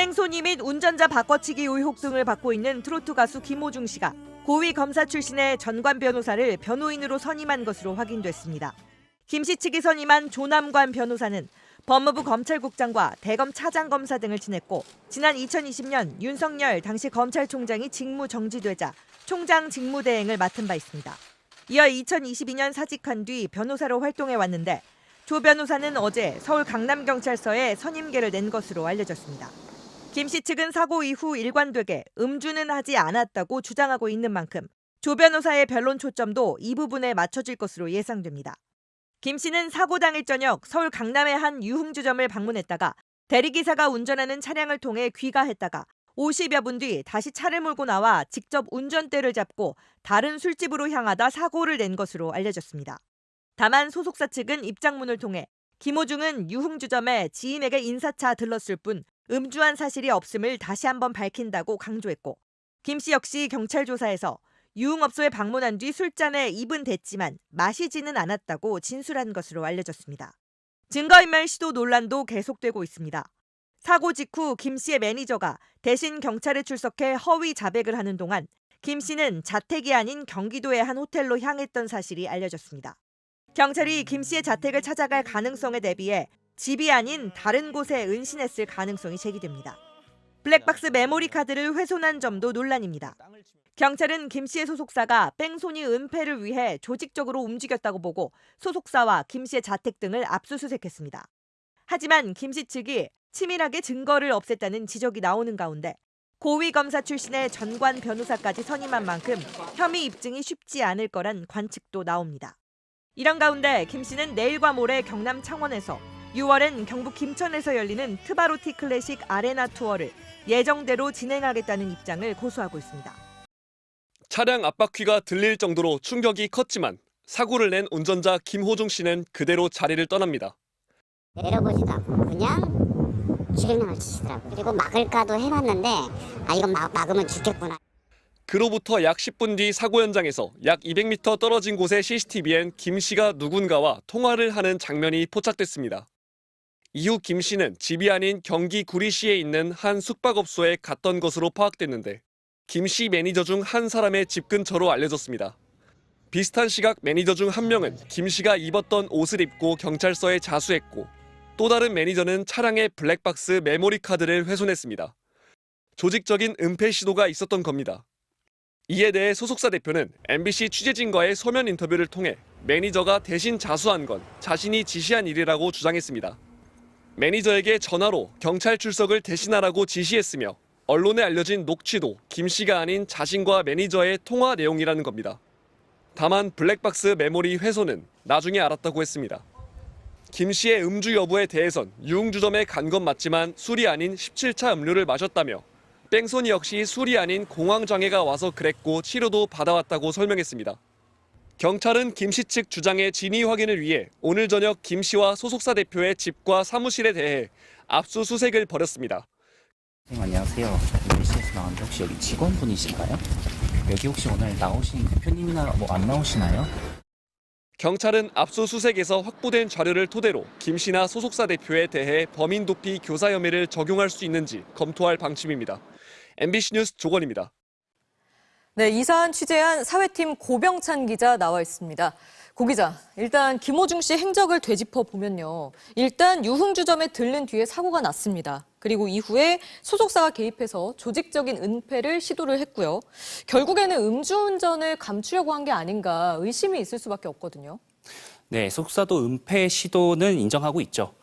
뺑소니 및 운전자 바꿔치기 의혹 등을 받고 있는 트로트 가수 김호중 씨가 고위 검사 출신의 전관 변호사를 변호인으로 선임한 것으로 확인됐습니다. 김 씨 측이 선임한 조남관 변호사는 법무부 검찰국장과 대검 차장검사 등을 지냈고 지난 2020년 윤석열 당시 검찰총장이 직무 정지되자 총장 직무대행을 맡은 바 있습니다. 이어 2022년 사직한 뒤 변호사로 활동해 왔는데 조 변호사는 어제 서울 강남경찰서에 선임계를 낸 것으로 알려졌습니다. 김 씨 측은 사고 이후 일관되게 음주는 하지 않았다고 주장하고 있는 만큼 조 변호사의 변론 초점도 이 부분에 맞춰질 것으로 예상됩니다. 김 씨는 사고 당일 저녁 서울 강남의 한 유흥주점을 방문했다가 대리기사가 운전하는 차량을 통해 귀가했다가 50여 분 뒤 다시 차를 몰고 나와 직접 운전대를 잡고 다른 술집으로 향하다 사고를 낸 것으로 알려졌습니다. 다만 소속사 측은 입장문을 통해 김호중은 유흥주점에 지인에게 인사차 들렀을 뿐 음주한 사실이 없음을 다시 한번 밝힌다고 강조했고 김 씨 역시 경찰 조사에서 유흥업소에 방문한 뒤 술잔에 입은 댔지만 마시지는 않았다고 진술한 것으로 알려졌습니다. 증거인멸 시도 논란도 계속되고 있습니다. 사고 직후 김 씨의 매니저가 대신 경찰에 출석해 허위 자백을 하는 동안 김 씨는 자택이 아닌 경기도의 한 호텔로 향했던 사실이 알려졌습니다. 경찰이 김 씨의 자택을 찾아갈 가능성에 대비해 집이 아닌 다른 곳에 은신했을 가능성이 제기됩니다. 블랙박스 메모리 카드를 훼손한 점도 논란입니다. 경찰은 김 씨의 소속사가 뺑소니 은폐를 위해 조직적으로 움직였다고 보고 소속사와 김 씨의 자택 등을 압수수색했습니다. 하지만 김 씨 측이 치밀하게 증거를 없앴다는 지적이 나오는 가운데 고위검사 출신의 전관 변호사까지 선임한 만큼 혐의 입증이 쉽지 않을 거란 관측도 나옵니다. 이런 가운데 김 씨는 내일과 모레 경남 창원에서 6월엔 경북 김천에서 열리는 트바로티 클래식 아레나 투어를 예정대로 진행하겠다는 입장을 고수하고 있습니다. 차량 앞바퀴가 들릴 정도로 충격이 컸지만 사고를 낸 운전자 김호중 씨는 그대로 자리를 떠납니다. 내려보지도 않고 그냥 주행량을 치시더라고요. 그리고 막을까도 해봤는데 이건 막으면 죽겠구나. 그로부터 약 10분 뒤 사고 현장에서 약 200m 떨어진 곳의 CCTV엔 김 씨가 누군가와 통화를 하는 장면이 포착됐습니다. 이후 김 씨는 집이 아닌 경기 구리시에 있는 한 숙박업소에 갔던 것으로 파악됐는데 김 씨 매니저 중 한 사람의 집 근처로 알려졌습니다. 비슷한 시각 매니저 중 한 명은 김 씨가 입었던 옷을 입고 경찰서에 자수했고 또 다른 매니저는 차량의 블랙박스 메모리 카드를 훼손했습니다. 조직적인 은폐 시도가 있었던 겁니다. 이에 대해 소속사 대표는 MBC 취재진과의 서면 인터뷰를 통해 매니저가 대신 자수한 건 자신이 지시한 일이라고 주장했습니다. 매니저에게 전화로 경찰 출석을 대신하라고 지시했으며 언론에 알려진 녹취도 김 씨가 아닌 자신과 매니저의 통화 내용이라는 겁니다. 다만 블랙박스 메모리 훼손은 나중에 알았다고 했습니다. 김 씨의 음주 여부에 대해선 유흥주점에 간 건 맞지만 술이 아닌 17차 음료를 마셨다며 뺑소니 역시 술이 아닌 공황장애가 와서 그랬고 치료도 받아왔다고 설명했습니다. 경찰은 김 씨 측 주장의 진위 확인을 위해 오늘 저녁 김 씨와 소속사 대표의 집과 사무실에 대해 압수수색을 벌였습니다. 안녕하세요. MBC에서 나왔는데 혹시 여기 직원분이신가요? 여기 혹시 오늘 나오신 대표님이나 안 나오시나요? 경찰은 압수수색에서 확보된 자료를 토대로 김 씨나 소속사 대표에 대해 범인 도피 교사 혐의를 적용할 수 있는지 검토할 방침입니다. MBC 뉴스 조건입니다. 네, 이 사안 취재한 사회팀 고병찬 기자 나와 있습니다. 고 기자, 일단 김호중 씨 행적을 되짚어 보면요. 일단 유흥주점에 들른 뒤에 사고가 났습니다. 그리고 이후에 소속사가 개입해서 조직적인 은폐를 시도를 했고요. 결국에는 음주운전을 감추려고 한 게 아닌가 의심이 있을 수밖에 없거든요. 네, 소속사도 은폐 시도는 인정하고 있죠.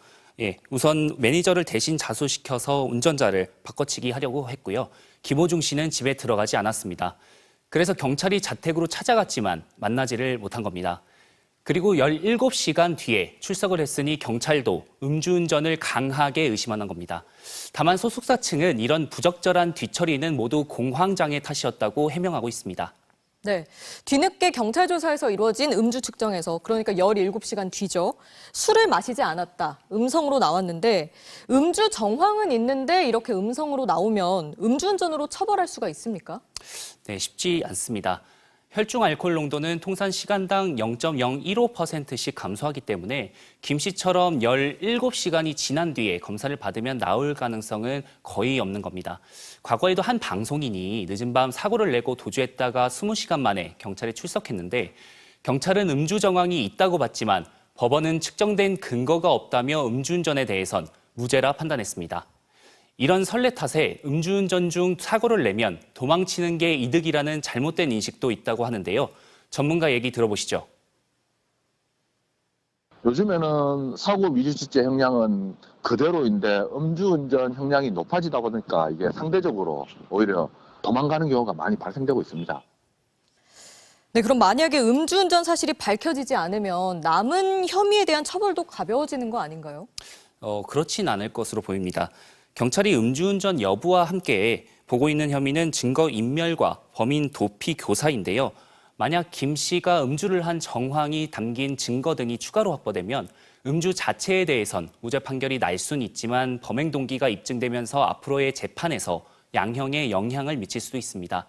예, 우선 매니저를 대신 자수시켜서 운전자를 바꿔치기 하려고 했고요. 김호중 씨는 집에 들어가지 않았습니다. 그래서 경찰이 자택으로 찾아갔지만 만나지를 못한 겁니다. 그리고 17시간 뒤에 출석을 했으니 경찰도 음주운전을 강하게 의심하는 겁니다. 다만 소속사 측은 이런 부적절한 뒤처리는 모두 공황장애 탓이었다고 해명하고 있습니다. 네, 뒤늦게 경찰 조사에서 이루어진 음주 측정에서 그러니까 17시간 뒤죠. 술을 마시지 않았다. 음성으로 나왔는데 음주 정황은 있는데 이렇게 음성으로 나오면 음주운전으로 처벌할 수가 있습니까? 네, 쉽지 않습니다. 혈중 알코올 농도는 통산 시간당 0.015%씩 감소하기 때문에 김 씨처럼 17시간이 지난 뒤에 검사를 받으면 나올 가능성은 거의 없는 겁니다. 과거에도 한 방송인이 늦은 밤 사고를 내고 도주했다가 20시간 만에 경찰에 출석했는데 경찰은 음주 정황이 있다고 봤지만 법원은 측정된 근거가 없다며 음주운전에 대해선 무죄라 판단했습니다. 이런 선례 탓에 음주운전 중 사고를 내면 도망치는 게 이득이라는 잘못된 인식도 있다고 하는데요. 전문가 얘기 들어보시죠. 요즘에는 사고 미수치죄 형량은 그대로인데 음주운전 형량이 높아지다 보니까 이게 상대적으로 오히려 도망가는 경우가 많이 발생되고 있습니다. 네, 그럼 만약에 음주운전 사실이 밝혀지지 않으면 남은 혐의에 대한 처벌도 가벼워지는 거 아닌가요? 그렇진 않을 것으로 보입니다. 경찰이 음주운전 여부와 함께 보고 있는 혐의는 증거 인멸과 범인 도피 교사인데요. 만약 김 씨가 음주를 한 정황이 담긴 증거 등이 추가로 확보되면 음주 자체에 대해선 무죄 판결이 날 수는 있지만 범행 동기가 입증되면서 앞으로의 재판에서 양형에 영향을 미칠 수도 있습니다.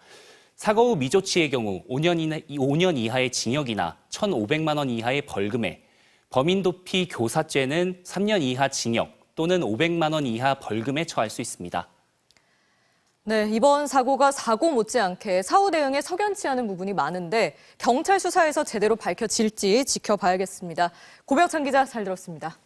사고 후 미조치의 경우 5년 이하의 징역이나 1,500만 원 이하의 벌금에, 범인 도피 교사죄는 3년 이하 징역 또는 500만 원 이하 벌금에 처할 수 있습니다. 네, 이번 사고가 사고 못지않게 사후 대응에 석연치 않은 부분이 많은데 경찰 수사에서 제대로 밝혀질지 지켜봐야겠습니다. 고병찬 기자 잘 들었습니다.